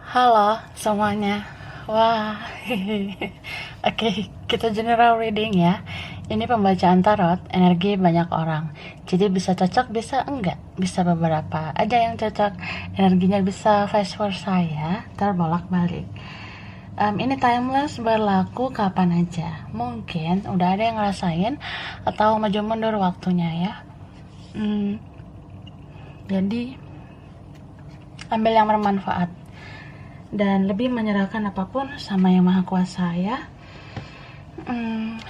Halo semuanya. Wah, oke, kita general reading ya. Ini pembacaan tarot energi banyak orang. Jadi bisa cocok, bisa enggak. Bisa beberapa aja yang cocok. Energinya bisa vice versa ya, terbolak-balik. Ini timeless, berlaku kapan aja. Mungkin udah ada yang ngerasain atau maju mundur waktunya ya. Jadi ambil yang bermanfaat dan lebih menyerahkan apapun sama yang maha kuasa ya.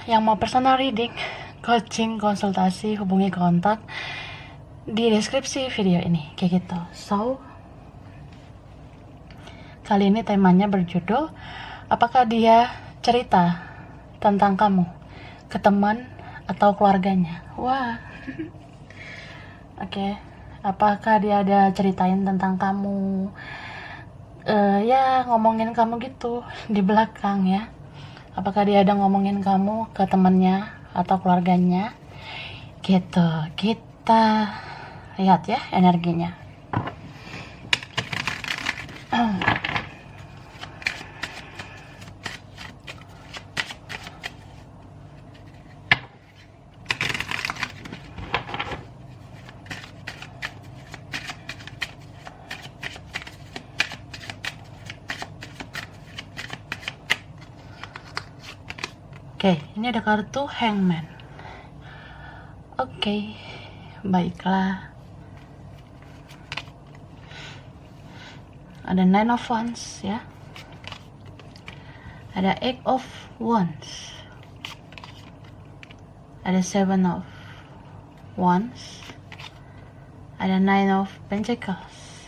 Yang mau personal reading, coaching, konsultasi, hubungi kontak di deskripsi video ini kayak gitu. So kali ini temanya berjudul apakah dia cerita tentang kamu ke teman atau keluarganya. Wah. Oke. Apakah dia ada ceritain tentang kamu, ya ngomongin kamu gitu di belakang ya. Apakah dia ada ngomongin kamu ke temannya atau keluarganya gitu. Kita lihat ya energinya. Oke, ini ada kartu Hangman. Oke, baiklah. Ada Nine of Wands ya. Ada Eight of Wands. Ada Seven of Wands. Ada Nine of Pentacles.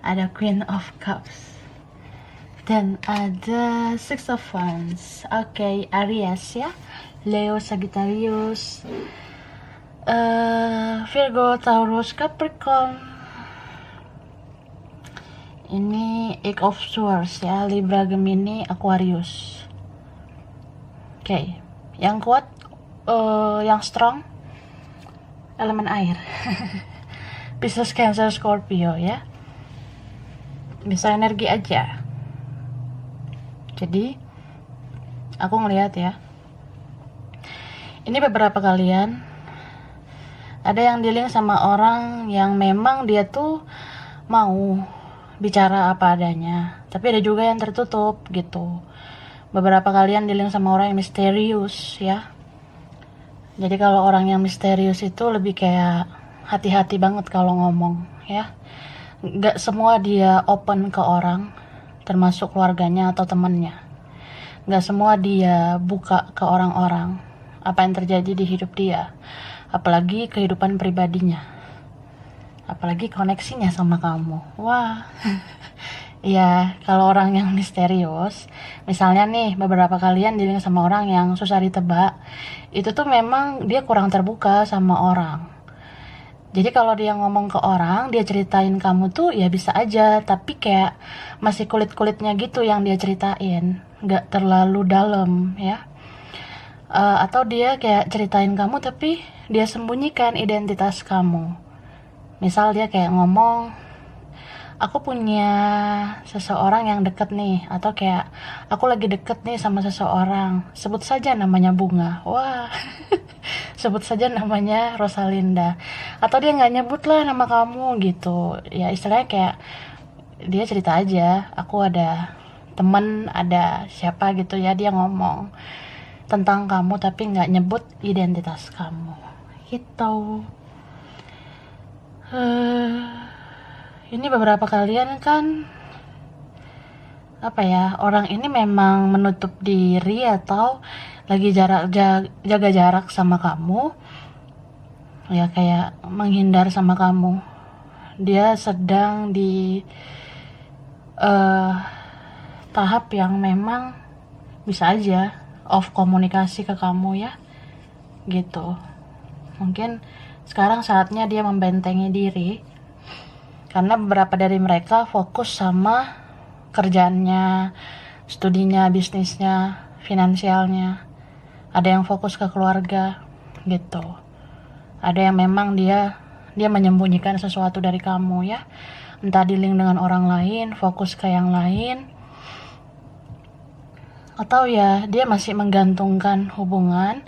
Ada Queen of Cups. Dan ada Six of Wands. Oke, Aries ya, Leo, Sagittarius, Virgo, Taurus, Capricorn. Ini Eight of Swords ya, Libra, Gemini, Aquarius. Oke, yang kuat, yang strong, elemen air. Pisces, Cancer, Scorpio ya. Bisa energi aja. Jadi aku ngelihat ya, ini beberapa kalian ada yang dealing sama orang yang memang dia tuh mau bicara apa adanya, tapi ada juga yang tertutup gitu. Beberapa kalian dealing sama orang yang misterius ya. Jadi kalau orang yang misterius itu lebih kayak hati-hati banget kalau ngomong ya. Gak semua dia open ke orang, termasuk keluarganya atau temannya. Gak semua dia buka ke orang-orang apa yang terjadi di hidup dia, apalagi kehidupan pribadinya, apalagi koneksinya sama kamu. Wah. Ya, kalau orang yang misterius, misalnya nih beberapa kalian dealing sama orang yang susah ditebak, itu tuh memang dia kurang terbuka sama orang. Jadi kalau dia ngomong ke orang, dia ceritain kamu tuh ya bisa aja, tapi kayak masih kulit-kulitnya gitu yang dia ceritain, nggak terlalu dalam ya. Atau dia kayak ceritain kamu tapi dia sembunyikan identitas kamu. Misal dia kayak ngomong, aku punya seseorang yang deket nih, atau kayak aku lagi deket nih sama seseorang, sebut saja namanya Bunga. Wah. Sebut saja namanya Rosalinda, atau dia nggak nyebut lah nama kamu gitu ya, istilahnya kayak dia cerita aja, aku ada temen, ada siapa gitu ya, dia ngomong tentang kamu tapi nggak nyebut identitas kamu gitu. Ini beberapa kalian kan apa ya, orang ini memang menutup diri atau lagi jaga jarak sama kamu ya, kayak menghindar sama kamu. Dia sedang di tahap yang memang bisa aja off komunikasi ke kamu ya gitu. Mungkin sekarang saatnya dia membentengi diri, karena beberapa dari mereka fokus sama kerjaannya, studinya, bisnisnya, finansialnya. Ada yang fokus ke keluarga gitu. Ada yang memang dia menyembunyikan sesuatu dari kamu ya. entah dealing dengan orang lain, fokus ke yang lain, atau ya dia masih menggantungkan hubungan,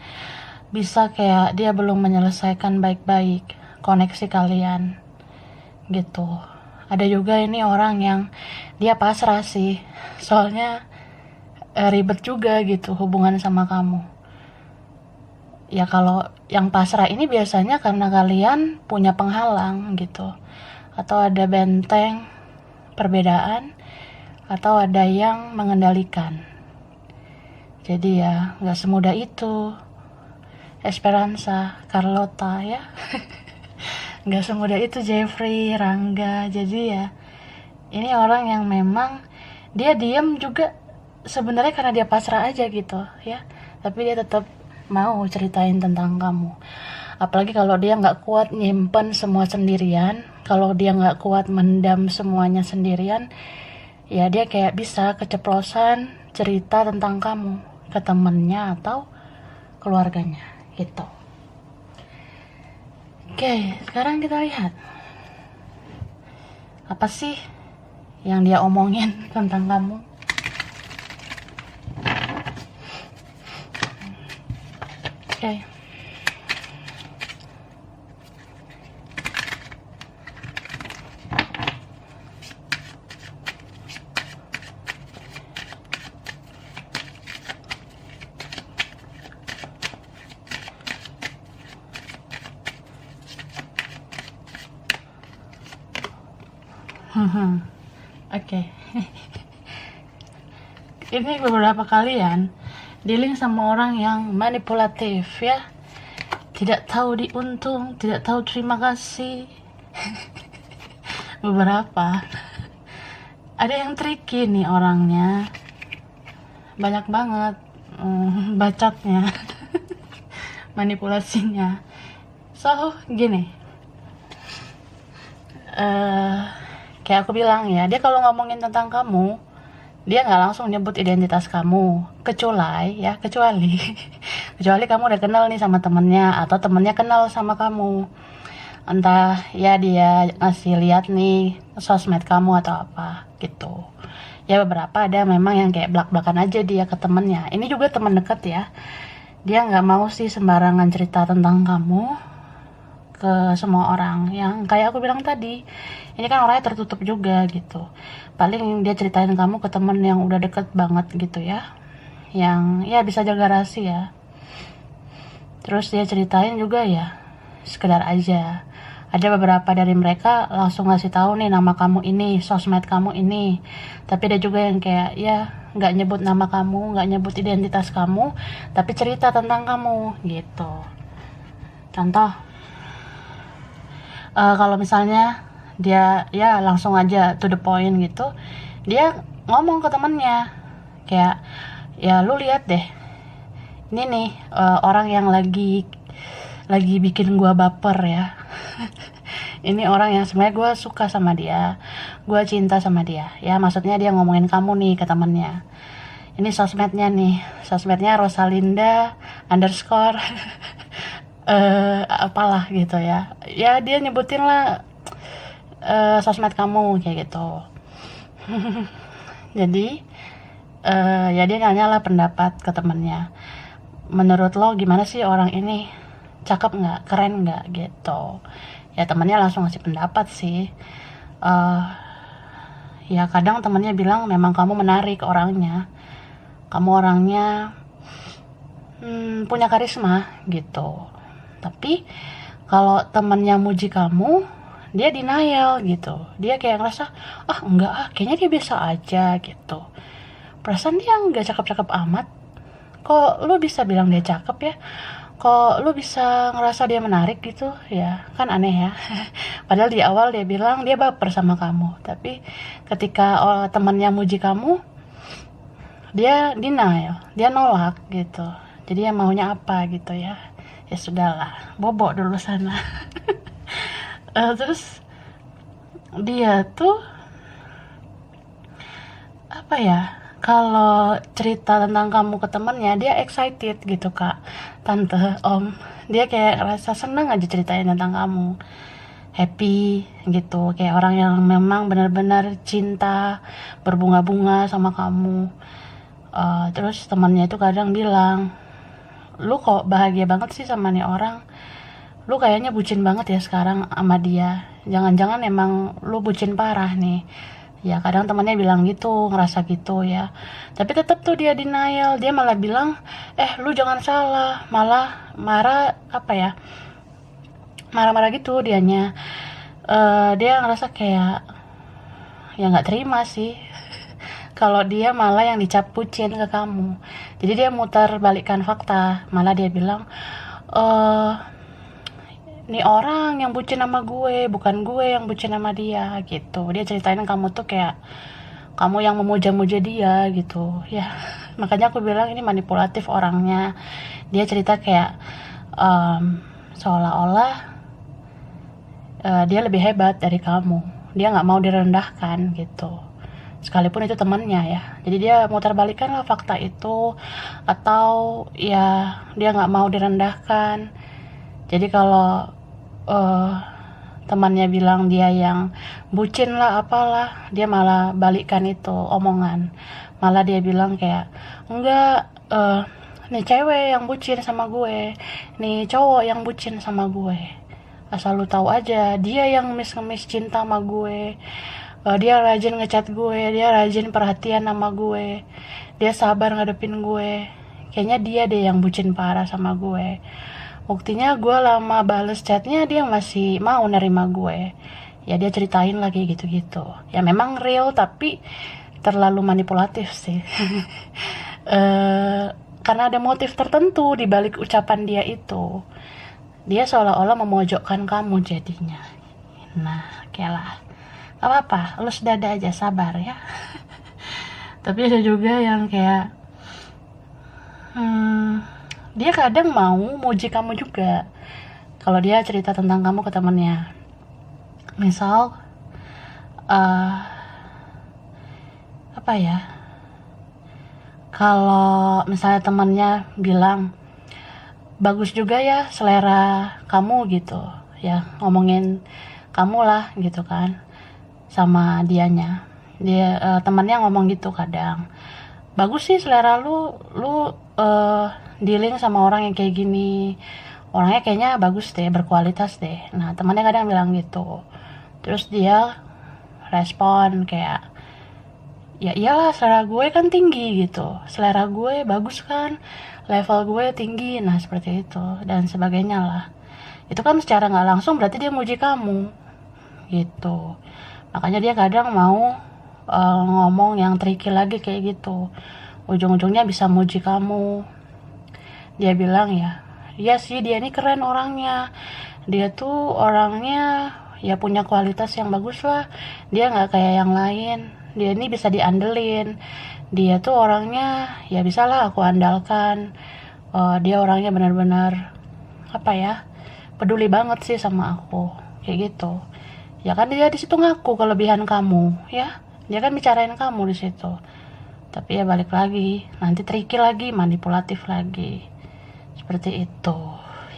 bisa kayak dia belum menyelesaikan baik-baik koneksi kalian gitu. Ada juga ini orang yang dia pasrah sih, soalnya ribet juga gitu hubungan sama kamu. Ya kalau yang pasrah ini biasanya karena kalian punya penghalang gitu, atau ada benteng perbedaan, atau ada yang mengendalikan. Jadi ya nggak semudah itu Esperanza, Carlota ya. Nggak semudah itu Jeffrey, Rangga. Jadi ya ini orang yang memang dia diem juga sebenarnya karena dia pasrah aja gitu ya, tapi dia tetap mau ceritain tentang kamu. Apalagi kalau dia nggak kuat nyimpen semua sendirian, kalau dia nggak kuat mendam semuanya sendirian, ya dia kayak bisa keceplosan cerita tentang kamu ke temennya atau keluarganya gitu. Oke, sekarang kita lihat apa sih yang dia omongin tentang kamu. Oke. Oke. Ini beberapa kalian dealing sama orang yang manipulatif ya, tidak tahu diuntung, tidak tahu terima kasih. Beberapa ada yang tricky nih orangnya, banyak banget bacotnya. Manipulasinya. So gini, kayak aku bilang ya, dia kalau ngomongin tentang kamu, dia nggak langsung nyebut identitas kamu, kecuali kecuali kamu udah kenal nih sama temennya, atau temennya kenal sama kamu, entah ya dia ngasih lihat nih sosmed kamu atau apa gitu ya. Beberapa ada memang yang kayak belak-belakan aja dia ke temennya. Ini juga teman dekat ya, dia nggak mau sih sembarangan cerita tentang kamu ke semua orang. Yang kayak aku bilang tadi, ini kan orangnya tertutup juga gitu. Paling dia ceritain kamu ke temen yang udah deket banget gitu ya, yang ya bisa jaga rahasia. Terus dia ceritain juga ya sekedar aja. Ada beberapa dari mereka langsung ngasih tahu nih nama kamu ini, sosmed kamu ini. Tapi ada juga yang kayak ya nggak nyebut nama kamu, nggak nyebut identitas kamu, tapi cerita tentang kamu gitu. Contoh, kalau misalnya dia ya langsung aja to the point gitu, dia ngomong ke temennya kayak, ya lu lihat deh, ini nih orang yang lagi bikin gua baper ya. Ini orang yang sebenarnya gua suka sama dia, gua cinta sama dia ya, maksudnya dia ngomongin kamu nih ke temennya. Ini sosmednya nih, sosmednya Rosalinda underscore apalah gitu ya. Ya dia nyebutin lah sosmed kamu kayak gitu. Jadi ya dia nanya lah pendapat ke temennya, menurut lo gimana sih orang ini, cakep nggak, keren nggak gitu. Ya temennya langsung ngasih pendapat sih. Ya kadang temennya bilang memang kamu menarik orangnya, kamu orangnya punya karisma gitu. Tapi kalau temennya muji kamu, dia denial gitu. Dia kayak ngerasa, enggak kayaknya dia biasa aja gitu. Perasaan dia nggak cakep-cakep amat. Kok lu bisa bilang dia cakep ya? Kok lu bisa ngerasa dia menarik gitu? Ya kan aneh ya. Padahal di awal dia bilang dia baper sama kamu, tapi ketika temannya muji kamu, dia denial, dia nolak gitu. Jadi ya maunya apa gitu ya. Ya sudahlah, bobok dulu sana. Terus dia tuh apa ya, kalau cerita tentang kamu ke temennya, dia excited gitu kak, tante, om. Dia kayak rasa seneng aja ceritain tentang kamu. happy gitu, kayak orang yang memang benar-benar cinta, berbunga-bunga sama kamu. Terus temannya itu kadang bilang, lu kok bahagia banget sih sama nih orang, lu kayaknya bucin banget ya sekarang sama dia, jangan-jangan emang lu bucin parah nih. Ya kadang temannya bilang gitu, ngerasa gitu ya, tapi tetap tuh dia denial, dia malah bilang, lu jangan salah, malah marah, apa ya, marah-marah gitu dianya. Dia ngerasa kayak ya nggak terima sih kalau dia malah yang dicap bucin ke kamu. Jadi dia mutar balikkan fakta, malah dia bilang, nih orang yang bucin sama gue, bukan gue yang bucin sama dia gitu. Dia ceritain kamu tuh kayak kamu yang memuja-muja dia gitu ya. Makanya aku bilang ini manipulatif orangnya. Dia cerita kayak seolah-olah dia lebih hebat dari kamu, dia nggak mau direndahkan gitu, sekalipun itu temannya ya. Jadi dia mutar balikan lah fakta itu, atau ya dia nggak mau direndahkan. Jadi kalau temannya bilang dia yang bucin lah apalah, dia malah balikan itu omongan, malah dia bilang kayak enggak, nih cewek yang bucin sama gue, nih cowok yang bucin sama gue, asal lu tahu aja dia yang ngemis cinta sama gue. Dia rajin ngechat gue, dia rajin perhatian sama gue, dia sabar ngadepin gue, kayaknya dia deh yang bucin parah sama gue. Buktinya gue lama bales chatnya dia masih mau nerima gue. Ya dia ceritain lagi gitu-gitu, ya memang real tapi terlalu manipulatif sih. Karena ada motif tertentu di balik ucapan dia itu, dia seolah-olah memojokkan kamu jadinya. Nah, kayalah, gak apa-apa, lu sedada aja, sabar ya. Tapi ada juga yang kayak dia kadang mau muji kamu juga. Kalau dia cerita tentang kamu ke temennya, misal apa ya, kalau misalnya temennya bilang, bagus juga ya selera kamu gitu ya, ngomongin kamu lah gitu kan sama dianya. Dia temannya ngomong gitu kadang, bagus sih selera lu dealing sama orang yang kayak gini, orangnya kayaknya bagus deh, berkualitas deh. Nah temannya kadang bilang gitu, terus dia respon kayak, ya iyalah selera gue kan tinggi gitu, selera gue bagus kan, level gue tinggi, nah seperti itu dan sebagainya lah. Itu kan secara nggak langsung berarti dia muji kamu gitu. Makanya dia kadang mau ngomong yang tricky lagi kayak gitu, ujung-ujungnya bisa muji kamu. Dia bilang ya, iya sih dia ini keren orangnya, dia tuh orangnya ya punya kualitas yang bagus lah, dia nggak kayak yang lain, dia ini bisa diandelin, dia tuh orangnya ya bisa lah aku andalkan. Dia orangnya benar-benar apa ya, peduli banget sih sama aku kayak gitu. Ya kan dia di situ ngaku kelebihan kamu ya, dia kan bicarain kamu di situ. Tapi ya balik lagi, nanti tricky lagi, manipulatif lagi, seperti itu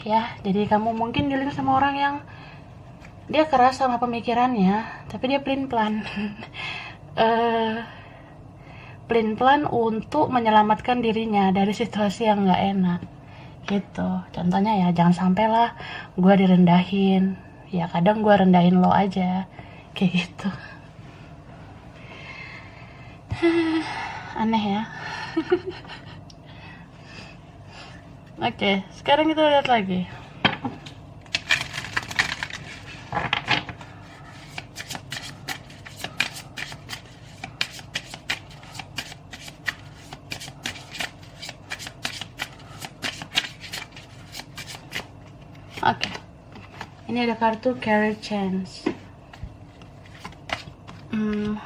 ya. Jadi kamu mungkin dealing sama orang yang dia keras sama pemikirannya, tapi dia pelin-pelan. Pelin-pelan untuk menyelamatkan dirinya dari situasi yang nggak enak gitu. Contohnya ya, jangan sampai lah gue direndahin, ya kadang gue rendahin lo aja kayak gitu. Aneh ya. Oke, sekarang kita lihat lagi. Oke, ini ada kartu career chance,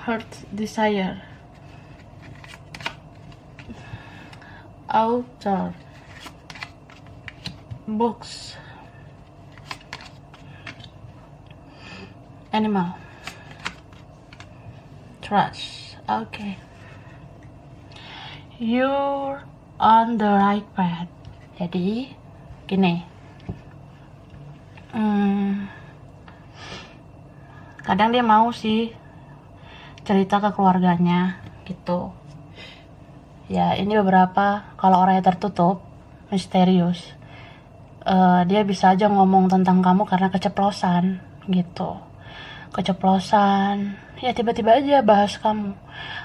heart desire, author, books, animal, trust. Okay, you're on the right path. Jadi gini, Kadang dia mau sih cerita ke keluarganya gitu. Ya ini beberapa, kalau orangnya tertutup, misterius, dia bisa aja ngomong tentang kamu karena keceplosan gitu. Keceplosan, ya tiba-tiba aja bahas kamu.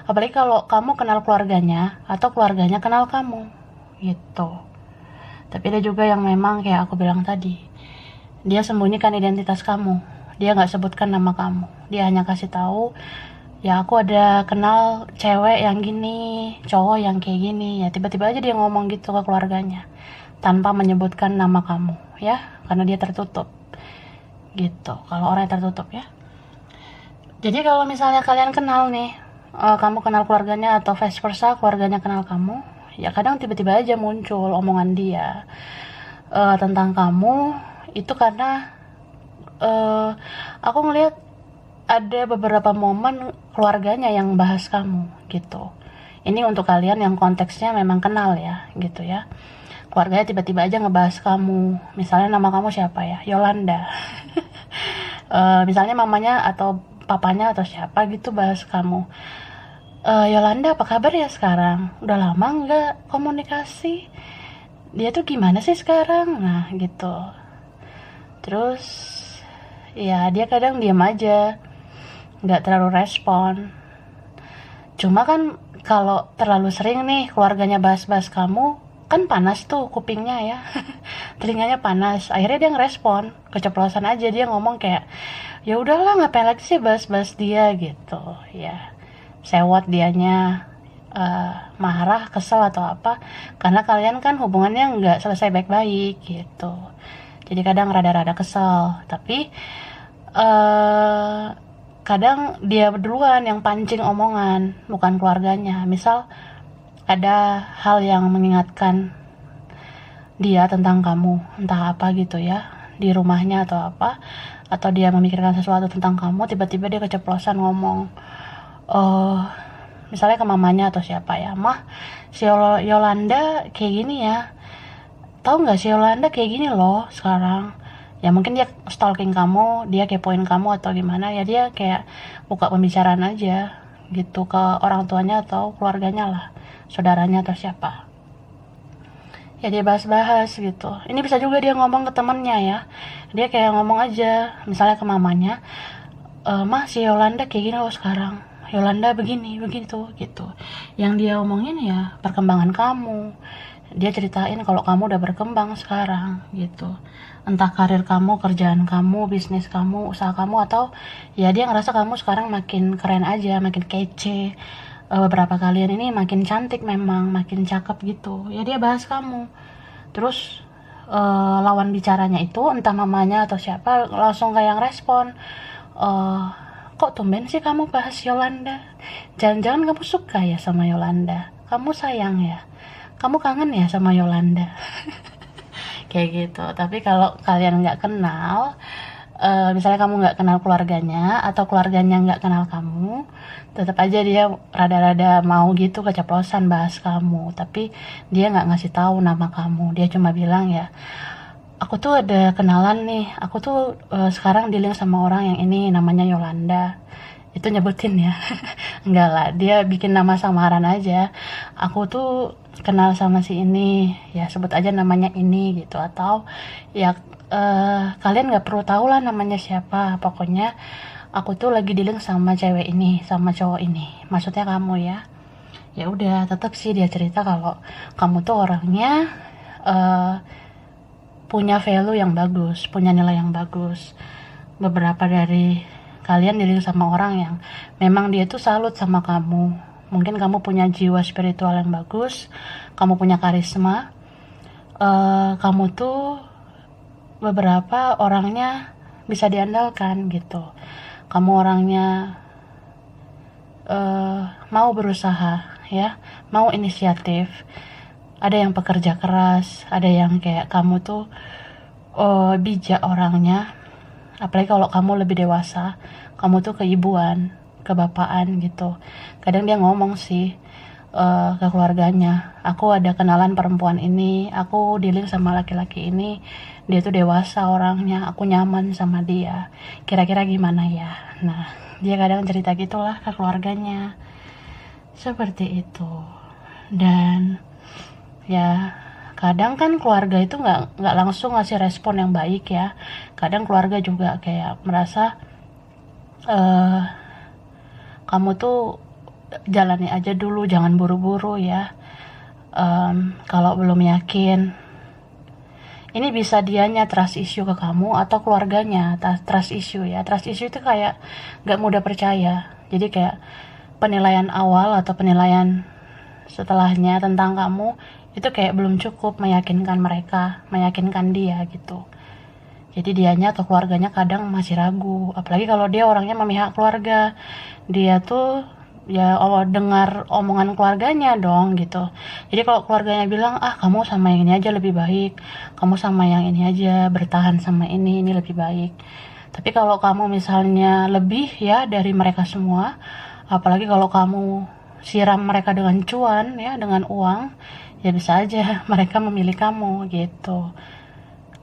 Apalagi kalau kamu kenal keluarganya atau keluarganya kenal kamu gitu. Tapi ada juga yang memang kayak aku bilang tadi, dia sembunyikan identitas kamu. Dia nggak sebutkan nama kamu. Dia hanya kasih tahu, ya aku ada kenal cewek yang gini, cowok yang kayak gini. Ya tiba-tiba aja dia ngomong gitu ke keluarganya tanpa menyebutkan nama kamu, ya, karena dia tertutup gitu. Kalau orang yang tertutup ya. Jadi kalau misalnya kalian kenal nih, kamu kenal keluarganya atau vice versa, keluarganya kenal kamu, ya kadang tiba-tiba aja muncul omongan dia tentang kamu. Itu karena aku ngelihat ada beberapa momen keluarganya yang bahas kamu gitu. Ini untuk kalian yang konteksnya memang kenal ya gitu ya. Keluarganya tiba-tiba aja ngebahas kamu. Misalnya nama kamu siapa ya? Yolanda. Misalnya mamanya atau papanya atau siapa gitu bahas kamu. Yolanda apa kabar ya sekarang? Udah lama nggak komunikasi? Dia tuh gimana sih sekarang? Nah gitu. Terus ya dia kadang diam aja, nggak terlalu respon. Cuma kan kalau terlalu sering nih keluarganya bahas-bahas kamu, kan panas tuh kupingnya ya. Telinganya panas. Akhirnya dia ngerespon, keceplosan aja, dia ngomong kayak, ya udahlah ngapain lagi sih bahas-bahas dia gitu ya. Sewot dianya, marah, kesel atau apa, karena kalian kan hubungannya nggak selesai baik-baik gitu. Jadi kadang rada-rada kesel, tapi kadang dia duluan yang pancing omongan, bukan keluarganya. Misal ada hal yang mengingatkan dia tentang kamu, entah apa gitu ya, di rumahnya atau apa, atau dia memikirkan sesuatu tentang kamu, tiba-tiba dia keceplosan ngomong, misalnya ke mamanya atau siapa ya, mah si Yolanda kayak gini ya, tahu nggak si Yolanda kayak gini loh sekarang. Ya mungkin dia stalking kamu, dia kepoin kamu atau gimana ya, dia kayak buka pembicaraan aja gitu ke orang tuanya atau keluarganya lah, saudaranya atau siapa. Ya dia bahas-bahas gitu. Ini bisa juga dia ngomong ke temennya ya, dia kayak ngomong aja misalnya ke mamanya, mah si Yolanda kayak gini loh sekarang, Yolanda begini begitu gitu. Yang dia omongin ya perkembangan kamu, dia ceritain kalau kamu udah berkembang sekarang gitu, entah karir kamu, kerjaan kamu, bisnis kamu, usaha kamu, atau ya dia ngerasa kamu sekarang makin keren aja, makin kece, beberapa kalian ini makin cantik, memang makin cakep gitu ya, dia bahas kamu. Terus lawan bicaranya itu entah mamanya atau siapa langsung kayak respon, kok tumben sih kamu bahas Yolanda, jangan-jangan kamu suka ya sama Yolanda, kamu sayang ya, kamu kangen ya sama Yolanda. Kayak gitu. Tapi kalau kalian nggak kenal, misalnya kamu nggak kenal keluarganya atau keluarganya nggak kenal kamu, tetap aja dia rada-rada mau gitu keceplosan bahas kamu, tapi dia nggak ngasih tahu nama kamu. Dia cuma bilang ya, aku tuh ada kenalan nih, aku tuh sekarang dealing sama orang yang ini namanya Yolanda. Itu nyebutin ya. Enggak lah, dia bikin nama samaran aja, aku tuh kenal sama si ini, ya sebut aja namanya ini gitu. Atau ya kalian nggak perlu tahu lah namanya siapa, pokoknya aku tuh lagi dealing sama cewek ini, sama cowok ini, maksudnya kamu ya. Ya udah, tetap sih dia cerita kalau kamu tuh orangnya punya value yang bagus, punya nilai yang bagus. Beberapa dari kalian dealing sama orang yang memang dia tuh salut sama kamu. Mungkin kamu punya jiwa spiritual yang bagus, kamu punya karisma, kamu tuh beberapa orangnya bisa diandalkan gitu. Kamu orangnya mau berusaha ya, mau inisiatif. Ada yang pekerja keras, ada yang kayak kamu tuh bijak orangnya. Apalagi kalau kamu lebih dewasa, kamu tuh keibuan, kebapaan gitu. Kadang dia ngomong sih, ke keluarganya, aku ada kenalan perempuan ini, aku dealing sama laki-laki ini, dia tuh dewasa orangnya, aku nyaman sama dia, kira-kira gimana ya. Nah, dia kadang cerita gitulah ke keluarganya seperti itu. Dan ya kadang kan keluarga itu nggak langsung ngasih respon yang baik ya. Kadang keluarga juga kayak merasa eh kamu tuh jalani aja dulu, jangan buru-buru ya. Kalau belum yakin, ini bisa dianya trust issue ke kamu atau keluarganya trust issue ya. Trust issue itu kayak gak mudah percaya, jadi kayak penilaian awal atau penilaian setelahnya tentang kamu itu kayak belum cukup meyakinkan mereka, meyakinkan dia gitu. Jadi dianya atau keluarganya kadang masih ragu, apalagi kalau dia orangnya memihak keluarga, dia tuh ya Allah dengar omongan keluarganya dong gitu. Jadi kalau keluarganya bilang kamu sama yang ini aja lebih baik, kamu sama yang ini aja bertahan sama ini lebih baik. Tapi kalau kamu misalnya lebih ya dari mereka semua, apalagi kalau kamu siram mereka dengan cuan ya, dengan uang, ya bisa aja mereka memilih kamu gitu.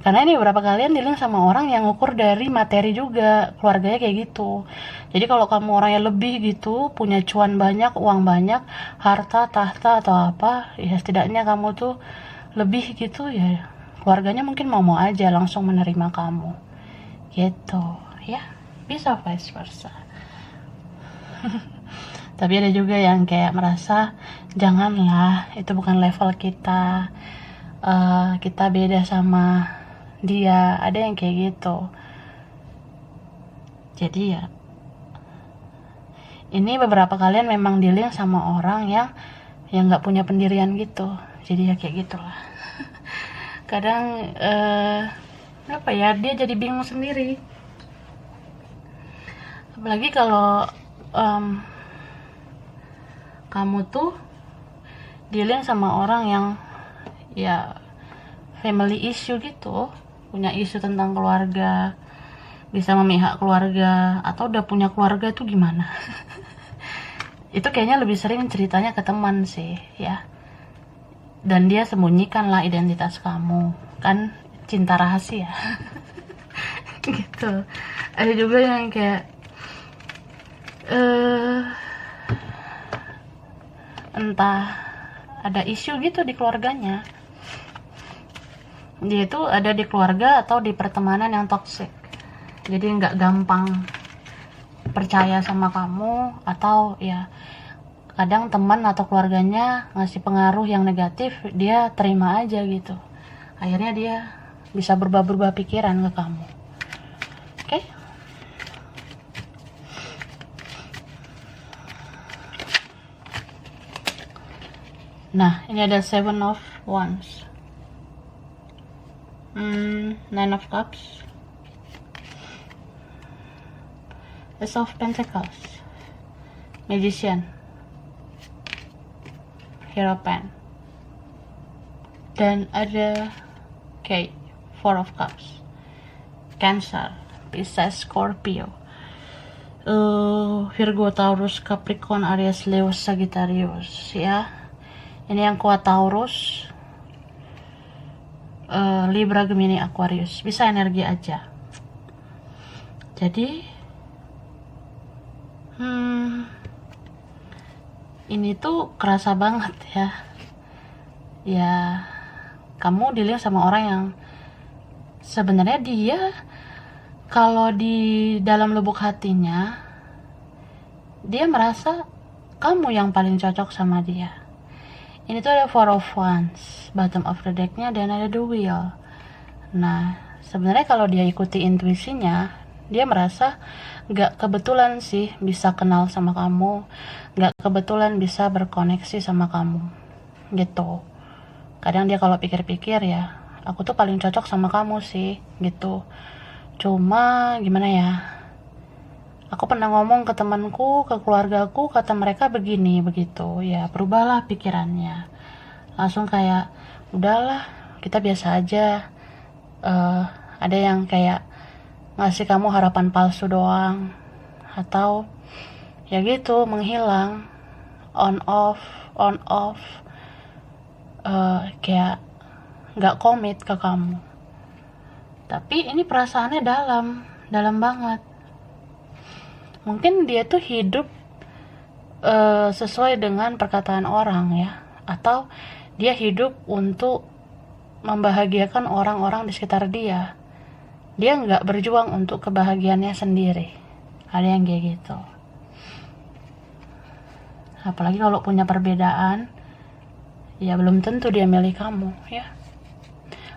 Karena ini beberapa kalian dealing sama orang yang ukur dari materi juga, keluarganya kayak gitu. Jadi kalau kamu orangnya lebih gitu, punya cuan banyak, uang banyak, harta, tahta atau apa, ya setidaknya kamu tuh lebih gitu ya, keluarganya mungkin mau aja langsung menerima kamu gitu ya, bisa vice versa. Tapi ada juga yang kayak merasa janganlah, itu bukan level kita, kita beda sama dia, ada yang kayak gitu. Jadi ya ini beberapa kalian memang dealing sama orang yang nggak punya pendirian gitu, jadi ya kayak gitulah. Kadang apa ya, dia jadi bingung sendiri, apalagi kalau kamu tuh dealing sama orang yang ya family issue gitu, punya isu tentang keluarga, bisa memihak keluarga, atau udah punya keluarga tuh gimana. Itu kayaknya lebih sering ceritanya ke teman sih ya, dan dia sembunyikan lah identitas kamu, kan cinta rahasia. Gitu. Ada juga yang kayak entah ada isu gitu di keluarganya, dia itu ada di keluarga atau di pertemanan yang toxic, jadi nggak gampang percaya sama kamu, atau ya kadang teman atau keluarganya ngasih pengaruh yang negatif, dia terima aja gitu, akhirnya dia bisa berubah-berubah pikiran ke kamu. Oke? Nah, ini ada 7 of Wands, 9 of Cups, Ace of Pentacles, Magician, Hierophant, dan ada K, 4 of Cups, Cancer, Pisces, Scorpio, Virgo, Taurus, Capricorn, Aries, Leo, Sagittarius ya. Ini yang kuat Taurus, Libra, Gemini, Aquarius, bisa energi aja. Jadi ini tuh kerasa banget ya. Ya, kamu dealing sama orang yang sebenarnya dia kalau di dalam lubuk hatinya dia merasa kamu yang paling cocok sama dia. Ini tuh ada 4 of Wands, bottom of the deck-nya, dan ada the Wheel. Nah, sebenarnya kalau dia ikuti intuisinya, dia merasa gak kebetulan sih bisa kenal sama kamu, gak kebetulan bisa berkoneksi sama kamu gitu. Kadang dia kalau pikir-pikir ya, aku tuh paling cocok sama kamu sih gitu, cuma gimana ya, aku pernah ngomong ke temanku, ke keluargaku, kata mereka begini begitu, ya berubahlah pikirannya, langsung kayak udahlah kita biasa aja. Ada yang kayak ngasih kamu harapan palsu doang, atau ya gitu menghilang, on off, kayak nggak komit ke kamu. Tapi ini perasaannya dalam banget. Mungkin dia tuh hidup sesuai dengan perkataan orang ya, atau dia hidup untuk membahagiakan orang-orang di sekitar dia. Dia nggak berjuang untuk kebahagiaannya sendiri. Ada yang kayak gitu. Apalagi kalau punya perbedaan, ya belum tentu dia milih kamu ya.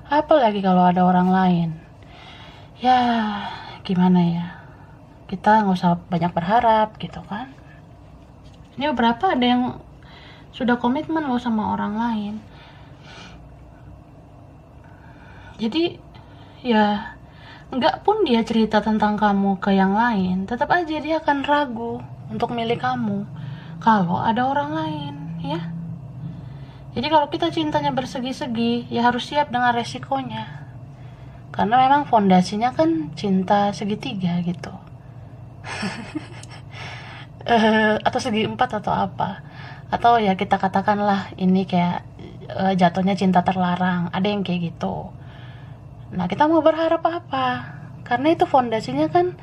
Apalagi kalau ada orang lain. Ya gimana ya, kita nggak usah banyak berharap gitu kan. Ini beberapa ada yang sudah komitmen loh sama orang lain. Jadi ya nggak pun dia cerita tentang kamu ke yang lain, tetap aja dia akan ragu untuk milih kamu kalau ada orang lain ya. Jadi kalau kita cintanya bersegi-segi, ya harus siap dengan resikonya. Karena memang fondasinya kan cinta segitiga gitu. Atau segi empat atau apa. Atau ya kita katakanlah ini kayak jatuhnya cinta terlarang. Ada yang kayak gitu. Nah kita mau berharap apa? Karena itu fondasinya kan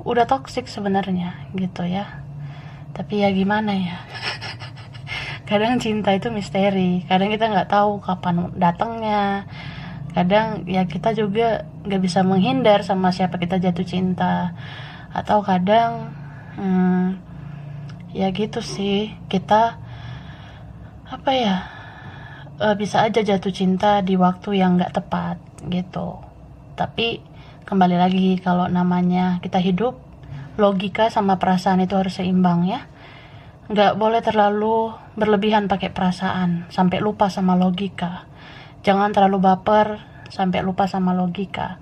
udah toksik sebenarnya gitu ya. Tapi ya gimana ya. Kadang cinta itu misteri, kadang kita nggak tahu kapan datangnya, kadang ya kita juga nggak bisa menghindar sama siapa kita jatuh cinta, atau kadang ya gitu sih, kita apa ya, bisa aja jatuh cinta di waktu yang nggak tepat gitu. Tapi kembali lagi, kalau namanya kita hidup, logika sama perasaan itu harus seimbang ya. Nggak boleh terlalu berlebihan pakai perasaan sampai lupa sama logika. Jangan terlalu baper sampai lupa sama logika.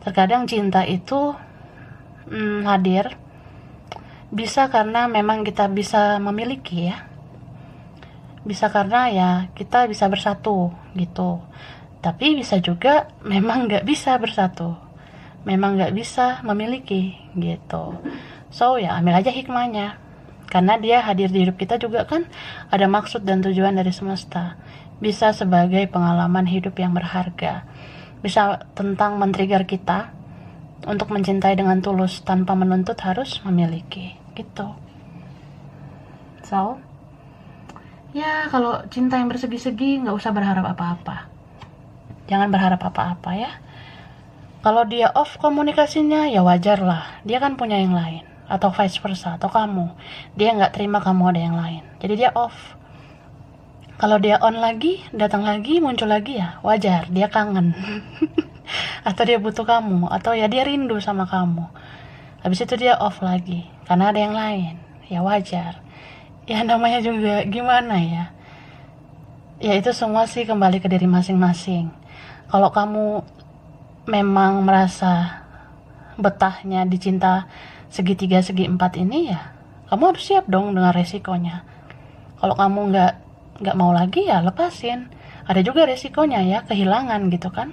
Terkadang cinta itu hadir bisa karena memang kita bisa memiliki ya. Bisa karena ya kita bisa bersatu gitu. Tapi bisa juga memang nggak bisa bersatu. Memang nggak bisa memiliki gitu. So ya ambil aja hikmahnya. Karena dia hadir di hidup kita juga kan ada maksud dan tujuan dari semesta. Bisa sebagai pengalaman hidup yang berharga. Bisa tentang men-trigger kita untuk mencintai dengan tulus tanpa menuntut harus memiliki. Gitu. So, ya kalau cinta yang bersegi-segi nggak usah berharap apa-apa. Jangan berharap apa-apa ya. Kalau dia off komunikasinya ya wajar lah. Dia kan punya yang lain. Atau vice versa, atau kamu, dia nggak terima kamu ada yang lain, jadi dia off. Kalau dia on lagi, datang lagi, muncul lagi ya wajar, dia kangen. Atau dia butuh kamu, atau ya dia rindu sama kamu. Habis itu dia off lagi karena ada yang lain, ya wajar. Ya namanya juga gimana ya, ya itu semua sih kembali ke diri masing-masing. Kalau kamu memang merasa betahnya dicinta segitiga segi empat ini, ya kamu harus siap dong dengan resikonya. Kalau kamu nggak mau lagi ya lepasin. Ada juga resikonya ya, kehilangan gitu kan.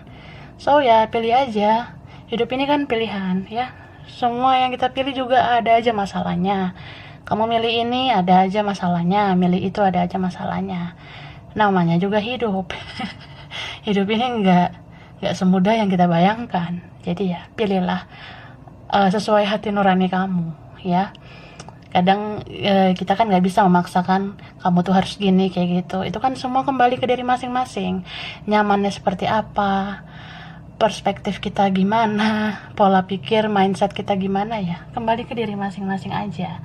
So ya pilih aja. Hidup ini kan pilihan ya. Semua yang kita pilih juga ada aja masalahnya. Kamu milih ini ada aja masalahnya, milih itu ada aja masalahnya. Namanya juga hidup. Hidup ini nggak semudah yang kita bayangkan. Jadi ya pilihlah sesuai hati nurani kamu ya. Kadang kita kan nggak bisa memaksakan kamu tuh harus gini kayak gitu. Itu kan semua kembali ke diri masing-masing. Nyamannya seperti apa, perspektif kita gimana, pola pikir, mindset kita gimana ya. Kembali ke diri masing-masing aja.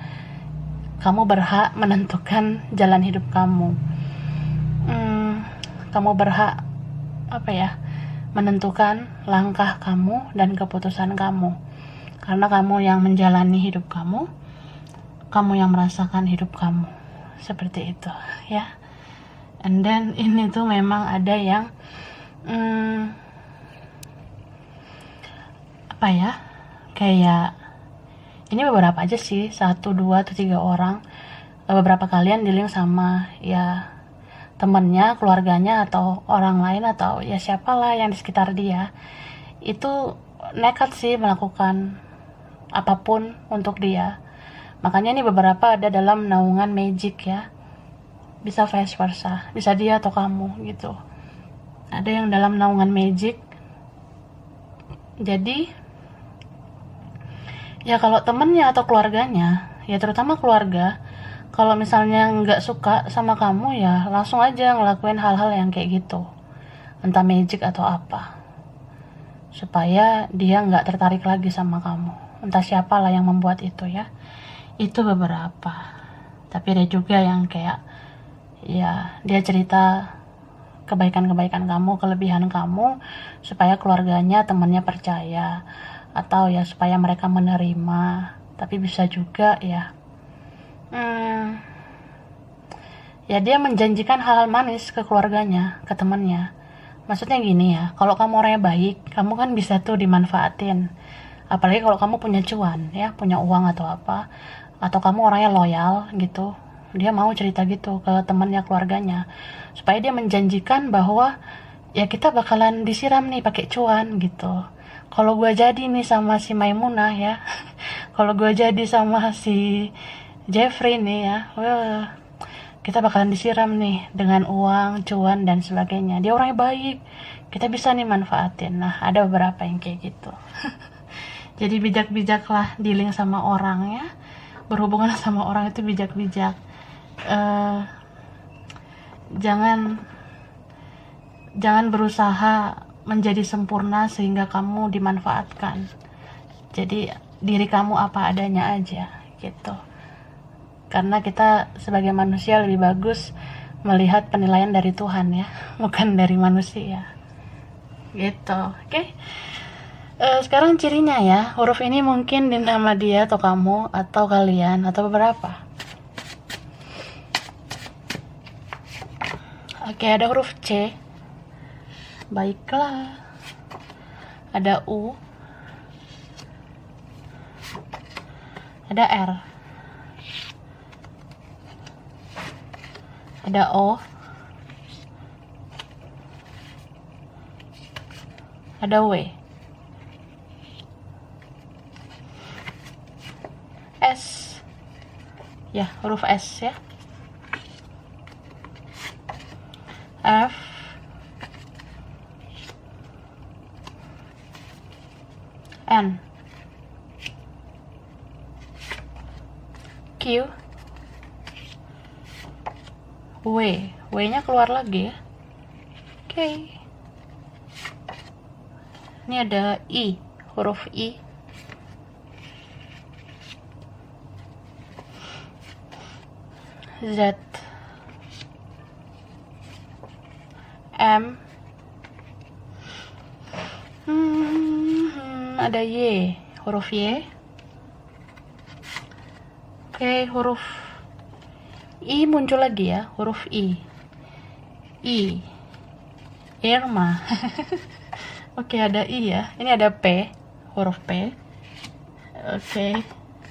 Kamu berhak menentukan jalan hidup kamu. Kamu berhak menentukan langkah kamu dan keputusan kamu. Karena kamu yang menjalani hidup kamu yang merasakan hidup kamu. Seperti itu ya. And then ini tuh memang ada yang kayak ini beberapa aja sih, 1, 2, atau 3 orang. Beberapa kalian dealing sama ya temennya, keluarganya, atau orang lain, atau ya siapalah yang di sekitar dia. Itu nekat sih melakukan apapun untuk dia. Makanya ini beberapa ada dalam naungan magic ya. bisa vice versa, bisa dia atau kamu gitu. Ada yang dalam naungan magic. Jadi ya kalau temennya atau keluarganya, ya terutama keluarga, kalau misalnya nggak suka sama kamu ya langsung aja ngelakuin hal-hal yang kayak gitu, entah magic atau apa, supaya dia nggak tertarik lagi sama kamu. Entah siapalah yang membuat itu ya. Itu beberapa. Tapi ada juga yang kayak ya dia cerita kebaikan-kebaikan kamu, kelebihan kamu, supaya keluarganya, temannya percaya, atau ya supaya mereka menerima. Tapi bisa juga ya ya dia menjanjikan hal-hal manis ke keluarganya, ke temannya. Maksudnya gini ya, kalau kamu orangnya baik, kamu kan bisa tuh dimanfaatin. Apalagi kalau kamu punya cuan ya, punya uang atau apa, atau kamu orangnya loyal gitu, dia mau cerita gitu ke temannya, keluarganya, supaya dia menjanjikan bahwa ya kita bakalan disiram nih pakai cuan gitu. Kalau gue jadi nih sama si Maimunah ya, kalau gue jadi sama si Jeffrey nih ya, wah, kita bakalan disiram nih dengan uang, cuan, dan sebagainya. Dia orangnya baik, kita bisa nih manfaatin. Nah, ada beberapa yang kayak gitu. Jadi bijak-bijaklah dealing sama orang ya, berhubungan sama orang itu bijak-bijak. Jangan berusaha menjadi sempurna sehingga kamu dimanfaatkan. Jadi diri kamu apa adanya aja gitu. Karena kita sebagai manusia lebih bagus melihat penilaian dari Tuhan ya, bukan dari manusia gitu. Oke. Sekarang cirinya ya, huruf ini mungkin di nama dia atau kamu atau kalian atau beberapa. Oke, ada huruf C. Baiklah. Ada U. Ada R. Ada O. Ada W. S. Ya, huruf S ya. F. N. Q. W. W-nya keluar lagi ya. Oke. Ini ada I, huruf I. Z. M. Ada Y, huruf Y. Oke, huruf I muncul lagi ya, huruf I. I. Irma. Oke, ada I ya. Ini ada P, huruf P. Oke.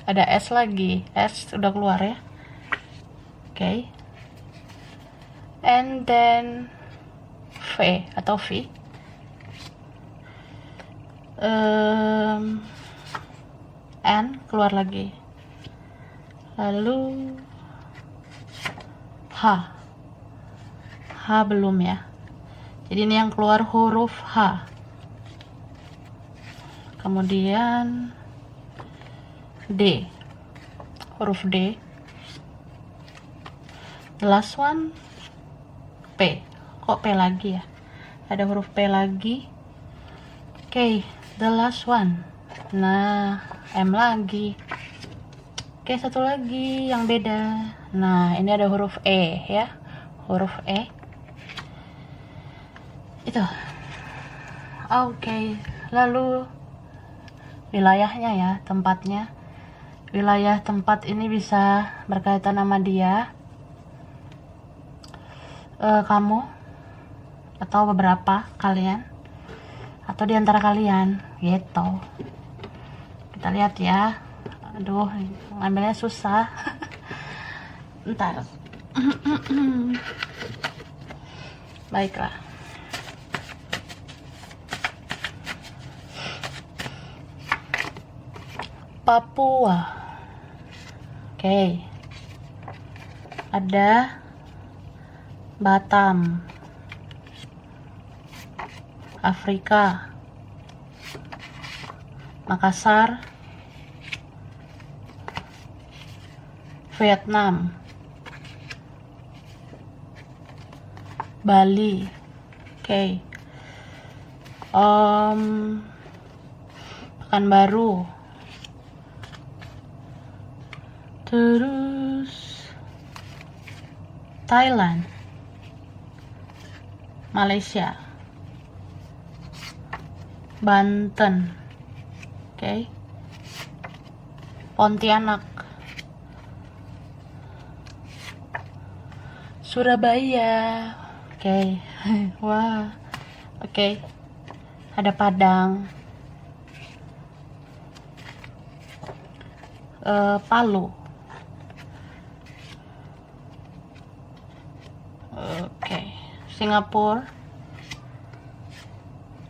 Ada S lagi. S udah keluar ya. Oke. And then V atau V. N keluar lagi. Lalu H. H belum ya. Jadi ini yang keluar huruf H. Kemudian D. Huruf D. The last one P. Kok P lagi ya? Ada huruf P lagi. Oke, the last one. Nah, M lagi. Oke, satu lagi yang beda. Nah, ini ada huruf E ya. Huruf E. Itu. Oke, lalu wilayahnya ya, tempatnya. Wilayah tempat ini bisa berkaitan sama dia, kamu, atau beberapa kalian, atau diantara kalian gitu. Kita lihat ya. Aduh, ngambilnya susah. Ntar. Baiklah. Papua. Oke. Ada Batam, Afrika, Makassar, Vietnam, Bali, oke. Pekanbaru, terus Thailand, Malaysia, Banten, oke. Pontianak, Surabaya, oke. Wah, oke. Ada Padang, Palu, oke. Singapura,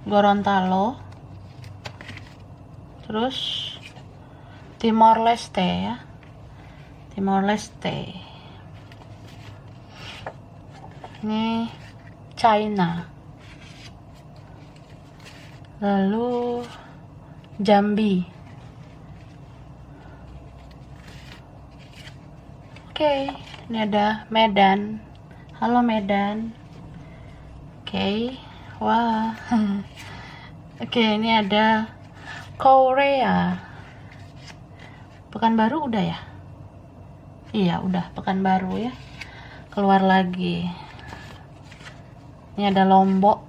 Gorontalo, terus Timor Leste ya, Timor Leste. Ini China, lalu Jambi, oke. Ini ada Medan, halo Medan, oke. Wah, oke. Ini ada Korea, Pekanbaru udah ya, iya udah Pekanbaru ya. Keluar lagi, ini ada Lombok,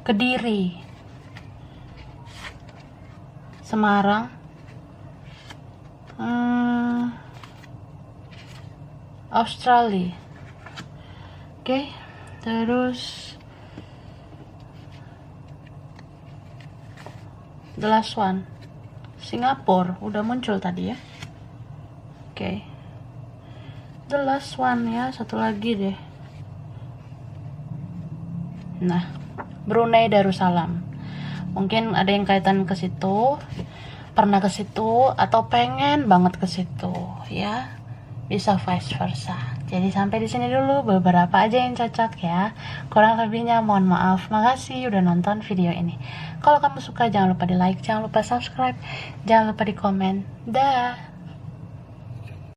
Kediri, Semarang, Australia, oke. Terus the last one, Singapura udah muncul tadi ya, oke. The last one ya, satu lagi deh. Nah, Brunei Darussalam. Mungkin ada yang kaitan ke situ, pernah ke situ atau pengen banget ke situ ya. Bisa vice versa. Jadi sampai di sini dulu beberapa aja yang cocok ya. Kurang lebihnya mohon maaf. Makasih udah nonton video ini. Kalau kamu suka jangan lupa di like, jangan lupa subscribe, jangan lupa di komen. Dah.